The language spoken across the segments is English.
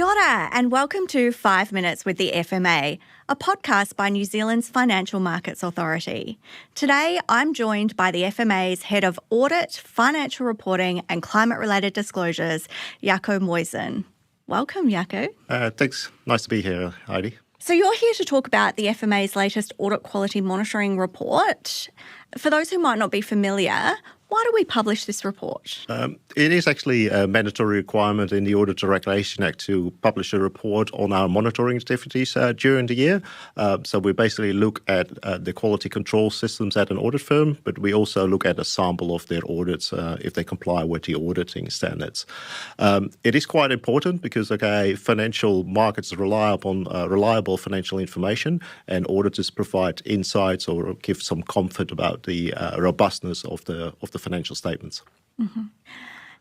Kia ora and welcome to 5 Minutes with the FMA, a podcast by New Zealand's Financial Markets Authority. Today, I'm joined by the FMA's Head of Audit, Financial Reporting and Climate-Related Disclosures, Jacco Moison. Welcome, Jacco. Thanks. Nice to be here, Heidi. So you're here to talk about the FMA's latest Audit Quality Monitoring Report. For those who might not be familiar, why do we publish this report? It is actually a mandatory requirement in the Auditor Regulation Act to publish a report on our monitoring activities during the year. So we basically look at the quality control systems at an audit firm, but we also look at a sample of their audits if they comply with the auditing standards. It is quite important because financial markets rely upon reliable financial information, and auditors provide insights or give some comfort about the robustness of the financial statements. Mm-hmm.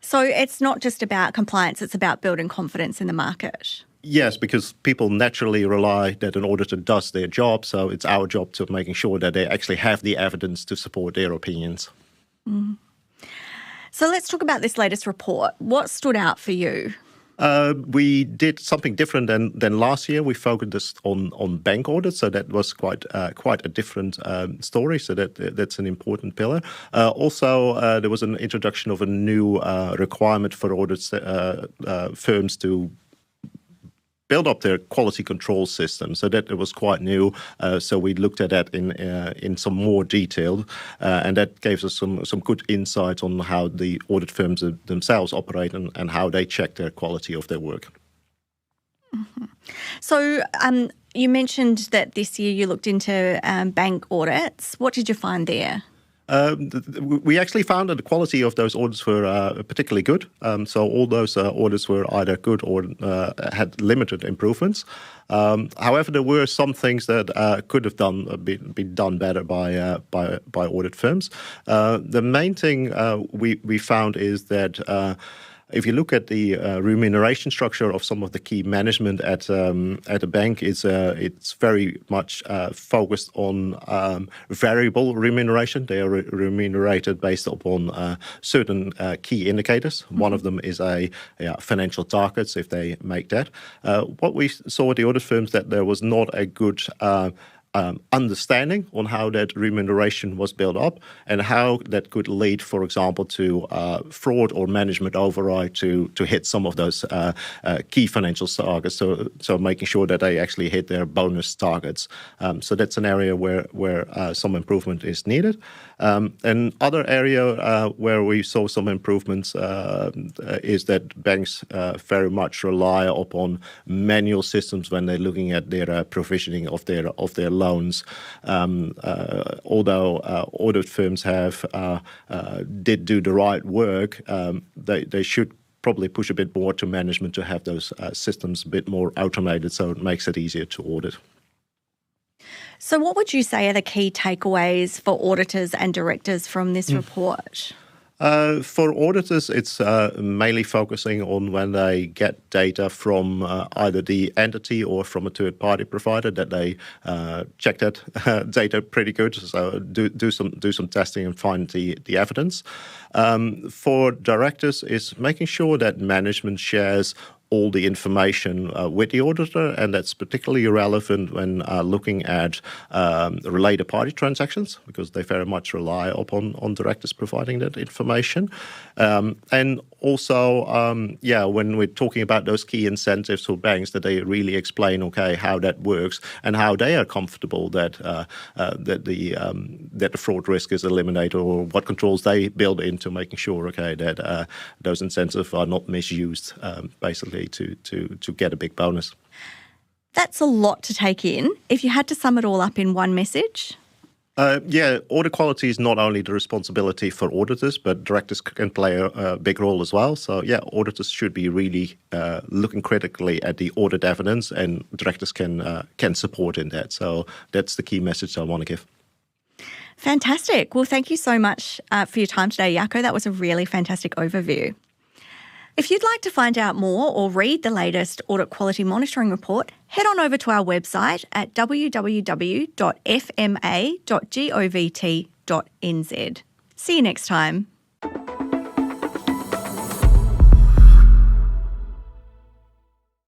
So it's not just about compliance, it's about building confidence in the market. Yes, because people naturally rely that an auditor does their job, so it's our job to making sure that they actually have the evidence to support their opinions. Mm. So let's talk about this latest report. What stood out for you? We did something different than last year. We focused on bank audits, so that was quite a different story. So that's an important pillar. Also, there was an introduction of a new requirement for audit firms to build up their quality control system. So that it was quite new. So we looked at that in some more detail, and that gave us some good insight on how the audit firms themselves operate and how they check their quality of their work. Mm-hmm. So you mentioned that this year you looked into bank audits. What did you find there? We actually found that the quality of those audits were particularly good. So all those audits were either good or had limited improvements. However, there were some things that could have been done better by audit firms. The main thing we found is that if you look at the remuneration structure of some of the key management at a bank, it's very much focused on variable remuneration. They are remunerated based upon certain key indicators. Mm-hmm. One of them is financial targets, if they make that. What we saw at the audit firms that there was not a good understanding on how that remuneration was built up and how that could lead, for example, to fraud or management override to hit some of those key financial targets. So making sure that they actually hit their bonus targets. So that's an area where some improvement is needed. And other area where we saw some improvements is that banks very much rely upon manual systems when they're looking at their provisioning of their loans. Although audit firms did do the right work, they should probably push a bit more to management to have those systems a bit more automated, so it makes it easier to audit. So what would you say are the key takeaways for auditors and directors from this report? For auditors, it's mainly focusing on when they get data from either the entity or from a third-party provider that they check that data pretty good. So do some testing and find the evidence. For directors, it's making sure that management shares all the information with the auditor, and that's particularly relevant when looking at related party transactions, because they very much rely upon directors providing that information. And also, when we're talking about those key incentives for banks, that they really explain, how that works and how they are comfortable that the fraud risk is eliminated, or what controls they build into making sure, that those incentives are not misused, basically to get a big bonus. That's a lot to take in. If you had to sum it all up in one message? Audit quality is not only the responsibility for auditors, but directors can play a big role as well. So, auditors should be really looking critically at the audit evidence, and directors can support in that. So that's the key message I want to give. Fantastic. Well, thank you so much for your time today, Jacco. That was a really fantastic overview. If you'd like to find out more or read the latest Audit Quality Monitoring Report, head on over to our website at www.fma.govt.nz. See you next time.